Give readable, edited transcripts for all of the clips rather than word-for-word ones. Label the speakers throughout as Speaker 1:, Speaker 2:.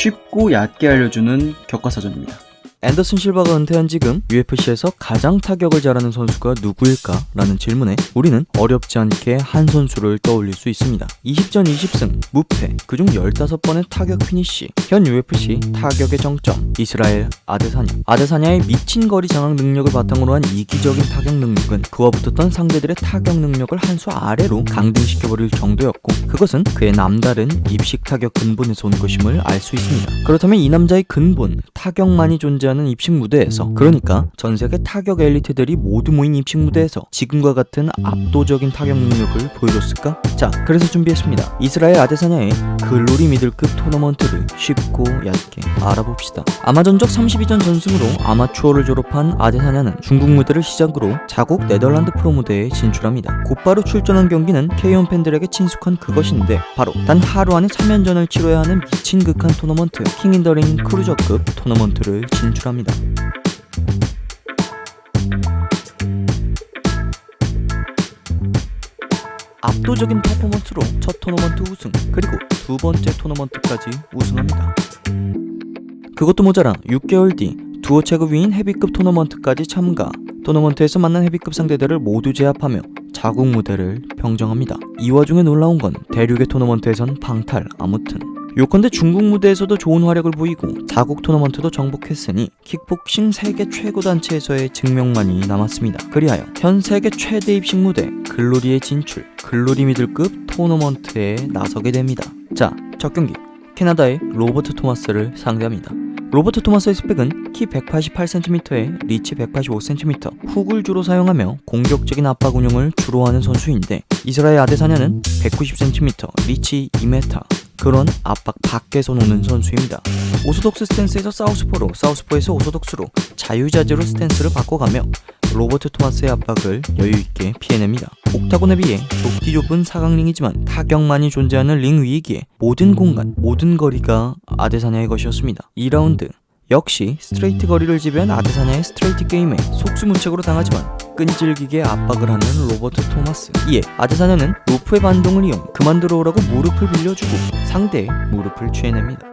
Speaker 1: 쉽고 얕게 알려주는 격과사전입니다.
Speaker 2: 앤더슨 실바가 은퇴한 지금 UFC에서 가장 타격을 잘하는 선수가 누구일까? 라는 질문에 우리는 어렵지 않게 한 선수를 떠올릴 수 있습니다. 20전 20승, 무패, 그중 15번의 타격 피니쉬, 현 UFC 타격의 정점, 이스라엘 아데사냐. 아데사냐의 미친 거리 장악 능력을 바탕으로 한 이기적인 타격 능력은 그와 붙었던 상대들의 타격 능력을 한 수 아래로 강등시켜버릴 정도였고, 그것은 그의 남다른 입식 타격 근본에서 온 것임을 알 수 있습니다. 그렇다면 이 남자의 근본, 타격만이 존재하는 입식 무대에서, 그러니까 전세계 타격 엘리트들이 모두 모인 입식 무대에서 지금과 같은 압도적인 타격 능력을 보여줬을까? 자, 그래서 준비했습니다. 이스라엘 아데사냐의 글로리 미들급 토너먼트를 쉽고 얕게 알아봅시다. 아마전적 32전 전승으로 아마추어를 졸업한 아데사냐는 중국 무대를 시작으로 자국 네덜란드 프로 무대에 진출합니다. 곧바로 출전한 경기는 K1 팬들에게 친숙한 그것인데, 바로 단 하루 안에 3연전을 치러야 하는 미친 극한 토너먼트, 킹 인 더 링 크루저급 토너먼트를 진출합니다. 압도적인 퍼포먼스로 첫 토너먼트 우승, 그리고 두 번째 토너먼트까지 우승합니다. 그것도 모자라 6개월 뒤 두어 체급 위인 헤비급 토너먼트까지 참가. 토너먼트에서 만난 헤비급 상대들을 모두 제압하며 자국 무대를 평정합니다. 이 와중에 놀라운 건 대륙의 토너먼트에선 방탈. 아무튼 요컨대 중국 무대에서도 좋은 활약을 보이고 자국 토너먼트도 정복했으니 킥복싱 세계 최고 단체에서의 증명만이 남았습니다. 그리하여 현 세계 최대 입식 무대 글로리의 진출, 글로리 미들급 토너먼트에 나서게 됩니다. 자, 첫 경기 캐나다의 로버트 토마스를 상대합니다. 로버트 토마스의 스펙은 키 188cm에 리치 185cm, 훅을 주로 사용하며 공격적인 압박 운영을 주로 하는 선수인데, 이스라엘 아데사냐는 190cm, 리치 2m, 그런 압박 밖에서 노는 선수입니다. 오소독스 스탠스에서 사우스포로, 사우스포에서 오소독스로 자유자재로 스탠스를 바꿔가며 로버트 토마스의 압박을 여유있게 피해냅니다. 옥타곤에 비해 좁디 좁은 사각링이지만 타격만이 존재하는 링 위이기에 모든 공간, 모든 거리가 아데사냐의 것이었습니다. 2라운드 역시 스트레이트 거리를 지배한 아데사냐의 스트레이트 게임에 속수무책으로 당하지만 끈질기게 압박을 하는 로버트 토마스. 이에 아데사냐는 로프의 반동을 이용 그만 들어오라고 무릎을 빌려주고 상대의 무릎을 취해냅니다.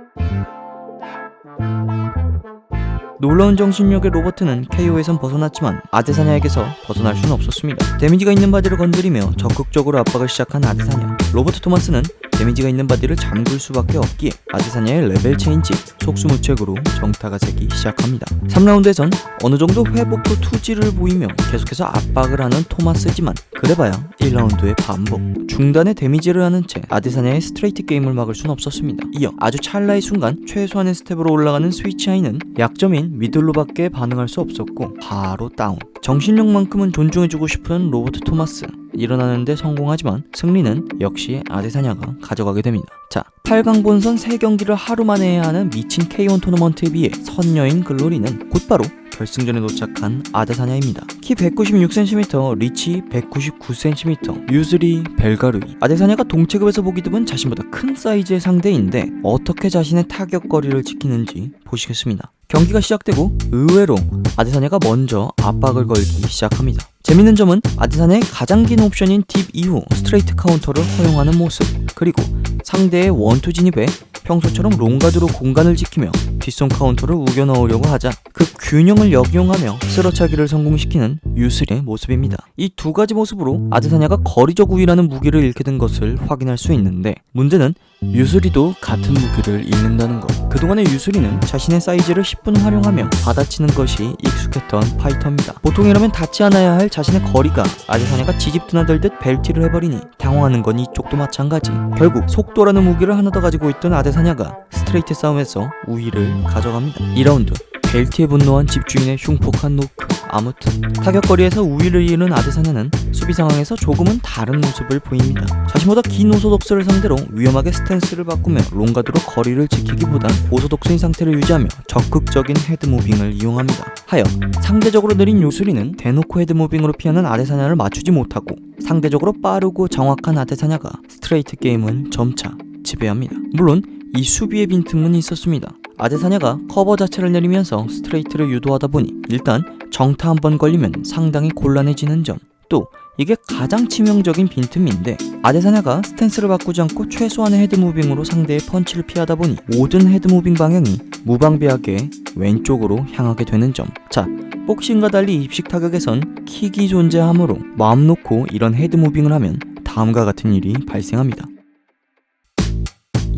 Speaker 2: 놀라운 정신력의 로버트는 KO에선 벗어났지만 아데사냐에게서 벗어날 수는 없었습니다. 데미지가 있는 바디를 건드리며 적극적으로 압박을 시작한 아데사냐. 로버트 토마스는 데미지가 있는 바디를 잠글 수밖에 없기에 아데사냐의 레벨 체인지, 속수무책으로 정타가 새기 시작합니다. 3라운드에선 어느 정도 회복도 투지를 보이며 계속해서 압박을 하는 토마스지만 그래봐야 1라운드의 반복. 중단에 데미지를 하는 채 아데사냐의 스트레이트 게임을 막을 수는 없었습니다. 이어 아주 찰나의 순간 최소한의 스텝으로 올라가는 스위치 하이는 약점인 미들로밖에 반응할 수 없었고 바로 다운. 정신력만큼은 존중해주고 싶은 로버트 토마스. 일어나는데 성공하지만 승리는 역시 아데사냐가 가져가게 됩니다. 자, 8강 본선 3경기를 하루 만에 해야 하는 미친 K1 토너먼트에 비해 선녀인 글로리는 곧바로 결승전에 도착한 아데사냐입니다. 키 196cm, 리치 199cm, 유즈리 벨가루이. 아데사냐가 동체급에서 보기 드문 자신보다 큰 사이즈의 상대인데 어떻게 자신의 타격거리를 지키는지 보시겠습니다. 경기가 시작되고 의외로 아데사냐가 먼저 압박을 걸기 시작합니다. 재밌는 점은 아데사냐의 가장 긴 옵션인 딥 이후 스트레이트 카운터를 허용하는 모습, 그리고 상대의 원투 진입에 평소처럼 롱가드로 공간을 지키며 뒷손 카운터를 우겨 넣으려고 하자 그 균형을 역이용하며 쓰러차기를 성공시키는 유스리의 모습입니다. 이 두 가지 모습으로 아데사냐가 거리적 우위라는 무기를 잃게 된 것을 확인할 수 있는데, 문제는 유스리도 같은 무기를 잃는다는 것. 그동안의 유스리는 자신의 사이즈를 10분 활용하며 받아치는 것이 익숙했던 파이터입니다. 보통이라면 닿지 않아야 할 자신의 거리가 아데사냐가 지집 드나들듯 벨티를 해버리니 당황하는 건 이쪽도 마찬가지. 결국 속도라는 무기를 하나 더 가지고 있던 아데사냐가 스트레이트 싸움에서 우위를 가져갑니다. 2라운드 벨티에 분노한 집주인의 흉폭한 노크. 아무튼 타격거리에서 우위를 이루는 아데사냐는 수비 상황에서 조금은 다른 모습을 보입니다. 자신보다 긴 오소독스를 상대로 위험하게 스탠스를 바꾸며 롱가드로 거리를 지키기보단 오소독스인 상태를 유지하며 적극적인 헤드무빙을 이용합니다. 하여 상대적으로 느린 요술이는 대놓고 헤드무빙으로 피하는 아데사냐를 맞추지 못하고 상대적으로 빠르고 정확한 아데사냐가 스트레이트 게임을 점차 지배합니다. 물론 이 수비의 빈틈은 있었습니다. 아데사냐가 커버 자체를 내리면서 스트레이트를 유도하다 보니 일단 정타 한 번 걸리면 상당히 곤란해지는 점, 또 이게 가장 치명적인 빈틈인데 아데사냐가 스탠스를 바꾸지 않고 최소한의 헤드무빙으로 상대의 펀치를 피하다 보니 모든 헤드무빙 방향이 무방비하게 왼쪽으로 향하게 되는 점. 자, 복싱과 달리 입식 타격에선 킥이 존재하므로 마음 놓고 이런 헤드무빙을 하면 다음과 같은 일이 발생합니다.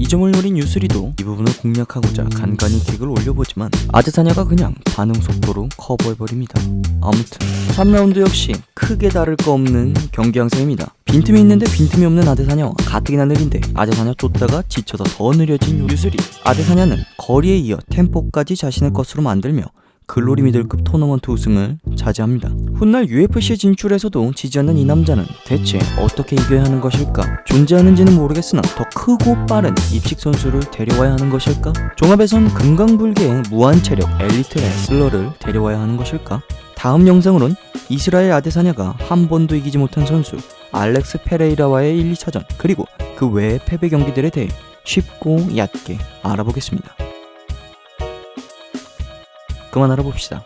Speaker 2: 이 점을 노린 유스리도 이 부분을 공략하고자 간간히 킥을 올려보지만 아데사냐가 그냥 반응 속도로 커버해버립니다. 아무튼 3라운드 역시 크게 다를 거 없는 경기 양상입니다. 빈틈이 있는데 빈틈이 없는 아데사냐와 가뜩이나 느린데 아데사냐 쫓다가 지쳐서 더 느려진 유스리. 아데사냐는 거리에 이어 템포까지 자신의 것으로 만들며 글로리 미들급 토너먼트 우승을 차지합니다. 훗날 UFC에 진출해서도 지지 않는 이 남자는 대체 어떻게 이겨야 하는 것일까? 존재하는지는 모르겠으나 더 크고 빠른 입식 선수를 데려와야 하는 것일까? 종합에선 금강불개의 무한체력 엘리트 레슬러를 데려와야 하는 것일까? 다음 영상으론 이스라엘 아데사냐가 한 번도 이기지 못한 선수 알렉스 페레이라와의 1, 2차전 그리고 그 외의 패배 경기들에 대해 쉽고 얕게 알아보겠습니다. 그만 알아봅시다.